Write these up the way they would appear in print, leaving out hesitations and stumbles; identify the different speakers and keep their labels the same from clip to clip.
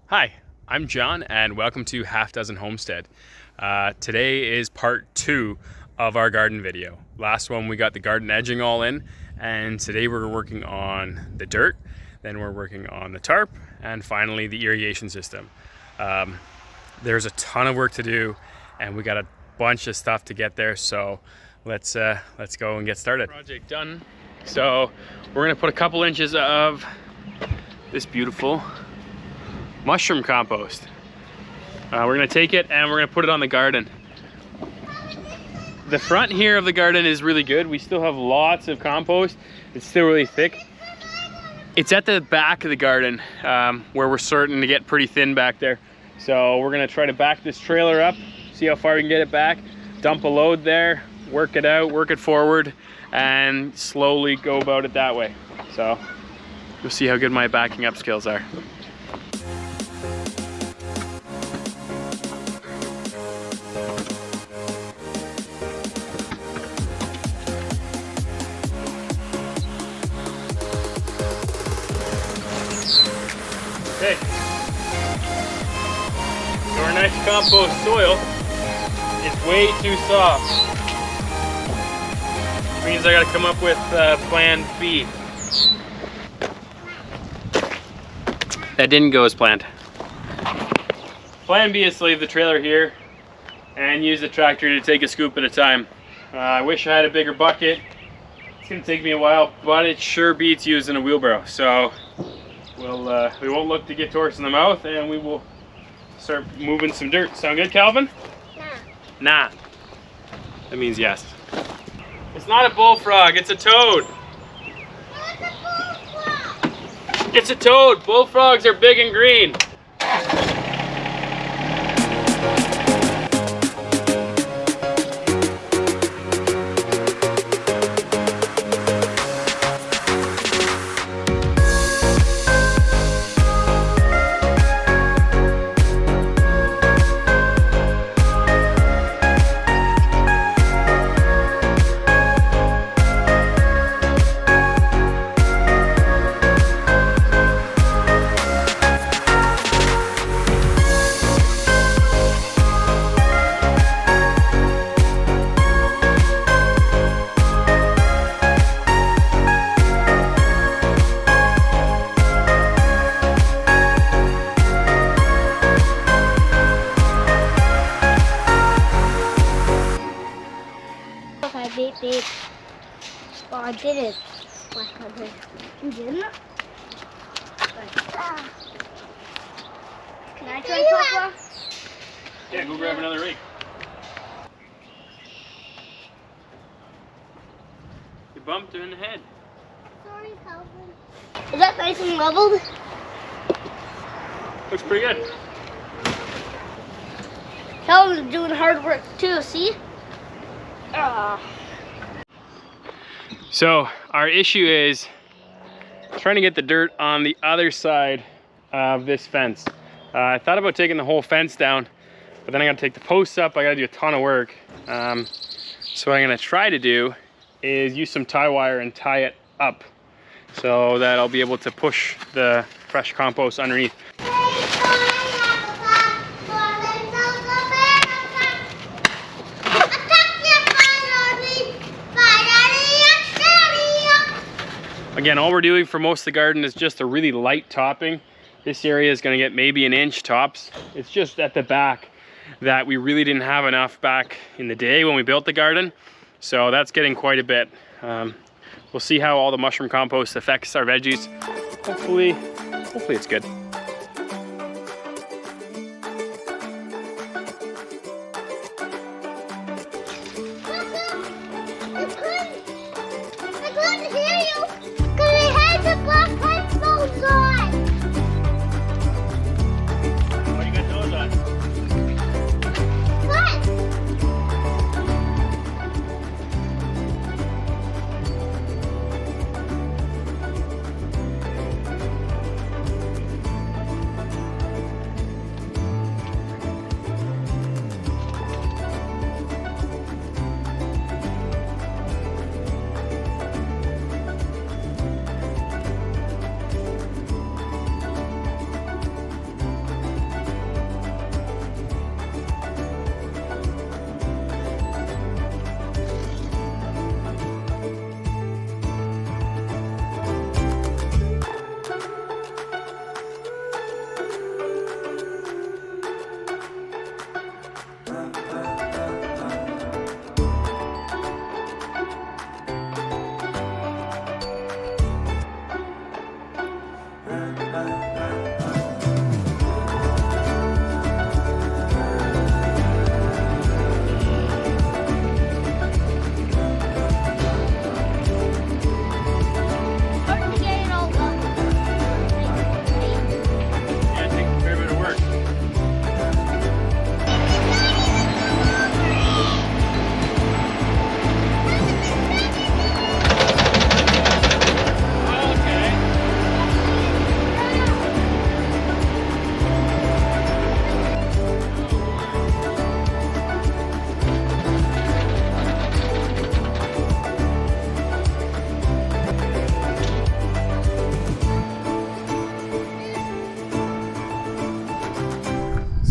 Speaker 1: Hi, I'm John and welcome to Half Dozen Homestead. Today is part 2 of our garden video. Last one we got the garden edging all in, and today we're working on the dirt, then we're working on the tarp, and finally the irrigation system. There's a ton of work to do and we got a bunch of stuff to get there, so let's go and get started. Project done. So we're gonna put a couple inches of this beautiful mushroom compost. We're gonna take it and we're gonna put it on the garden. The front here of the garden is really good. We still have lots of compost. It's still really thick. It's at the back of the garden where we're starting to get pretty thin back there. So we're gonna try to back this trailer up, see how far we can get it back, dump a load there, work it out, work it forward, and slowly go about it that way. So you'll see how good my backing up skills are. Okay, so our nice compost soil is way too soft. Which means I gotta come up with plan B. That didn't go as planned. Plan B is to leave the trailer here and use the tractor to take a scoop at a time. I wish I had a bigger bucket. It's gonna take me a while, but it sure beats using a wheelbarrow. So we won't look to get torch in the mouth, and we will start moving some dirt. Sound good, Calvin? Nah. That means yes. It's not a bullfrog, it's a toad. It's a toad. Bullfrogs are big and green.
Speaker 2: Beep. Oh, I did it. You didn't? Can I try Papa?
Speaker 1: Yeah, go grab another rake. You bumped her in the head.
Speaker 2: Sorry, Calvin. Is that nice and leveled?
Speaker 1: Looks pretty good.
Speaker 2: Calvin's doing hard work too, see?
Speaker 1: So our issue is trying to get the dirt on the other side of this fence. I thought about taking the whole fence down, but then I gotta take the posts up. I gotta do a ton of work. So what I'm gonna try to do is use some tie wire and tie it up so that I'll be able to push the fresh compost underneath. Again, all we're doing for most of the garden is just a really light topping. This area is gonna get maybe an inch tops. It's just at the back that we really didn't have enough back in the day when we built the garden. So that's getting quite a bit. We'll see how all the mushroom compost affects our veggies. Hopefully it's good.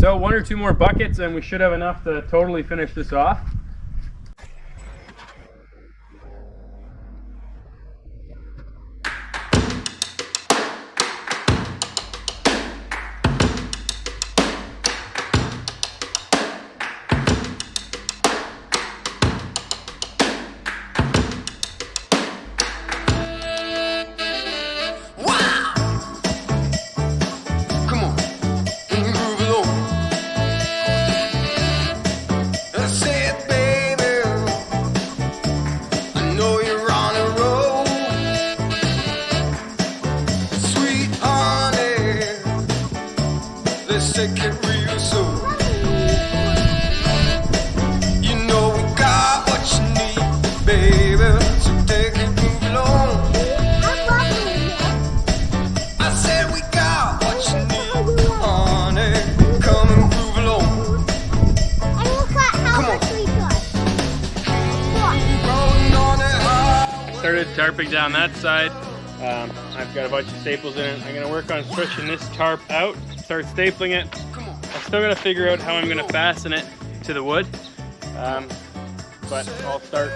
Speaker 1: So 1 or 2 more buckets and we should have enough to totally finish this off.
Speaker 3: Take it real soon. You know we got what you need, baby. So take it, move along. I said we got what you need, honey. Come and move along.
Speaker 1: Started tarping down that side. I've got a bunch of staples in it. I'm gonna work on stretching this tarp out, start stapling it. I still gotta figure out how I'm gonna fasten it to the wood. But I'll start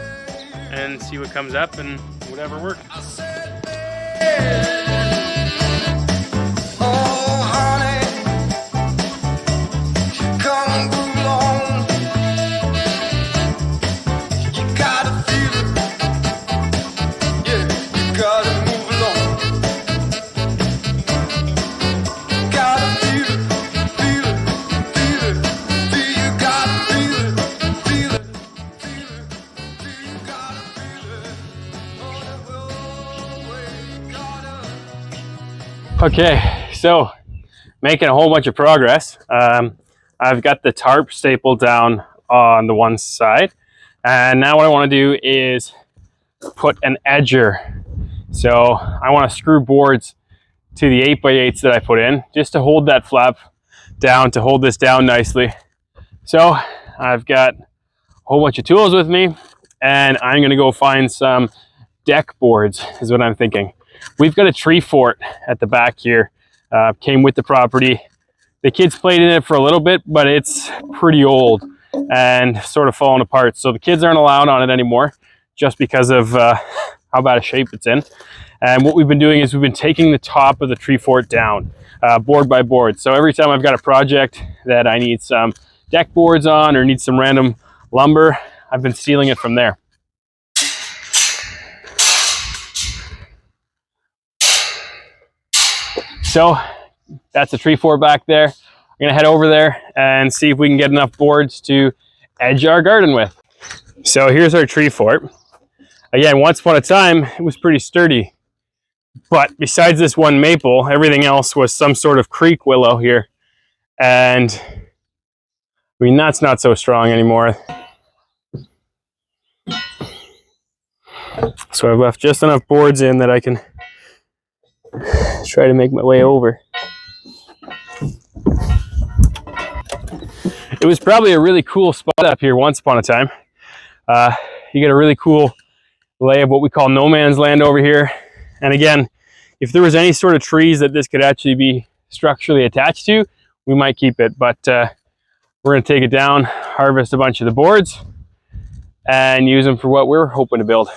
Speaker 1: and see what comes up and whatever works. Okay, so making a whole bunch of progress. I've got the tarp stapled down on the one side, and now what I want to do is put an edger. So I want to screw boards to the 8x8s that I put in, just to hold that flap down, to hold this down nicely. So I've got a whole bunch of tools with me, and I'm going to go find some deck boards, is what I'm thinking. We've got a tree fort at the back here, came with the property. The kids played in it for a little bit, but it's pretty old and sort of falling apart. So the kids aren't allowed on it anymore just because of how bad a shape it's in. And what we've been doing is we've been taking the top of the tree fort down, board by board. So every time I've got a project that I need some deck boards on or need some random lumber, I've been stealing it from there. So that's the tree fort back there. I'm gonna head over there and see if we can get enough boards to edge our garden with. So here's our tree fort. Again, once upon a time, it was pretty sturdy. But besides this one maple, everything else was some sort of creek willow here. And I mean, that's not so strong anymore. So I've left just enough boards in that I can try to make my way over. It was probably a really cool spot up here once upon a time. You get a really cool lay of what we call no man's land over here. And again, if there was any sort of trees that this could actually be structurally attached to, we might keep it. But we're going to take it down, harvest a bunch of the boards, and use them for what we're hoping to build.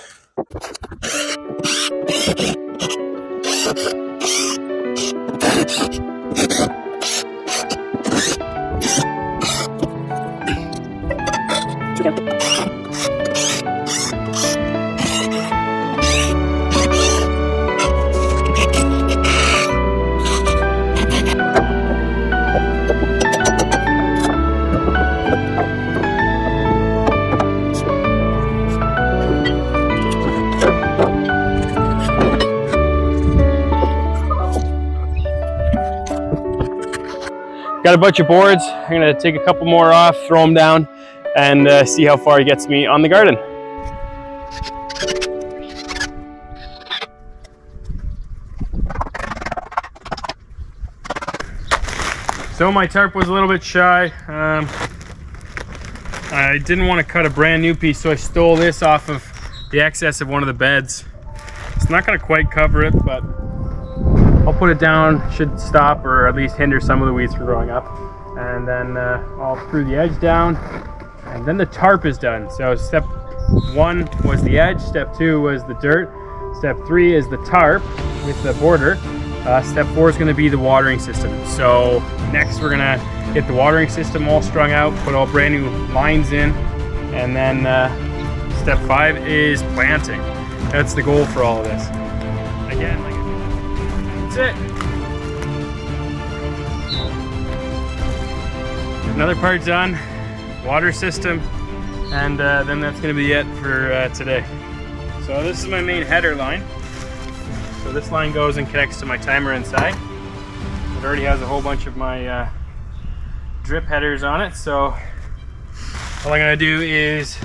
Speaker 1: Got a bunch of boards. I'm gonna take a couple more off, throw them down, and see how far he gets me on the garden. So my tarp was a little bit shy. I didn't want to cut a brand new piece, so I stole this off of the excess of one of the beds. It's not gonna quite cover it, but I'll put it down, should stop or at least hinder some of the weeds from growing up. and then I'll screw the edge down, and then the tarp is done. So step 1 was the edge, step 2 was the dirt, step 3 is the tarp with the border, step 4 is going to be the watering system. So next we're going to get the watering system all strung out, put all brand new lines in, and then step 5 is planting. That's the goal for all of this. Again, that's it. Another part done, water system, and then that's going to be it for today. So this is my main header line. So this line goes and connects to my timer inside. It already has a whole bunch of my drip headers on it. So all I'm going to do is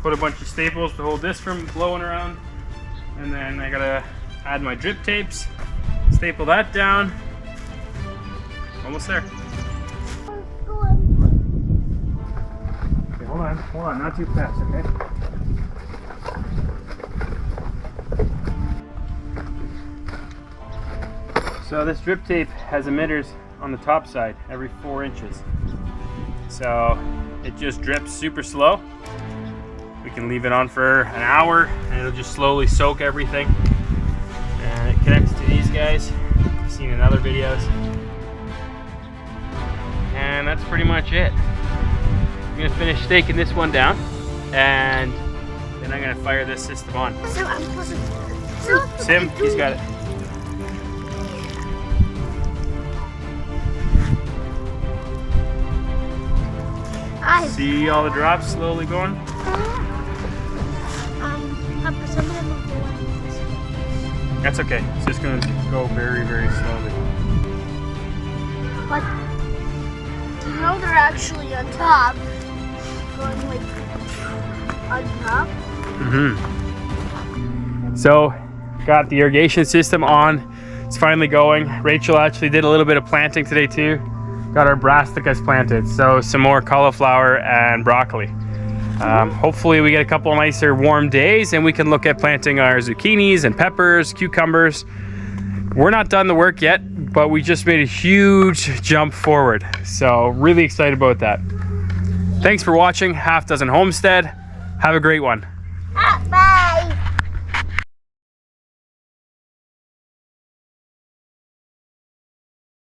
Speaker 1: put a bunch of staples to hold this from blowing around, and then I got to add my drip tapes, staple that down. Almost there. Okay, hold on, not too fast, okay? So this drip tape has emitters on the top side every 4 inches. So it just drips super slow. We can leave it on for an hour and it'll just slowly soak everything. And it connects to these guys. You've seen in other videos. And that's pretty much it. I'm gonna finish staking this one down, and then I'm gonna fire this system on. Sim, he's got it. See all the drops slowly going? That's okay. It's just going to go very, very slowly.
Speaker 2: But you know they're actually on top. Going like on top.
Speaker 1: So, got the irrigation system on. It's finally going. Rachel actually did a little bit of planting today too. Got our brassicas planted, so some more cauliflower and broccoli. Hopefully we get a couple nicer warm days and we can look at planting our zucchinis and peppers, cucumbers. We're not done the work yet, but we just made a huge jump forward. So really excited about that. Thanks for watching Half Dozen Homestead. Have a great one.
Speaker 2: Bye.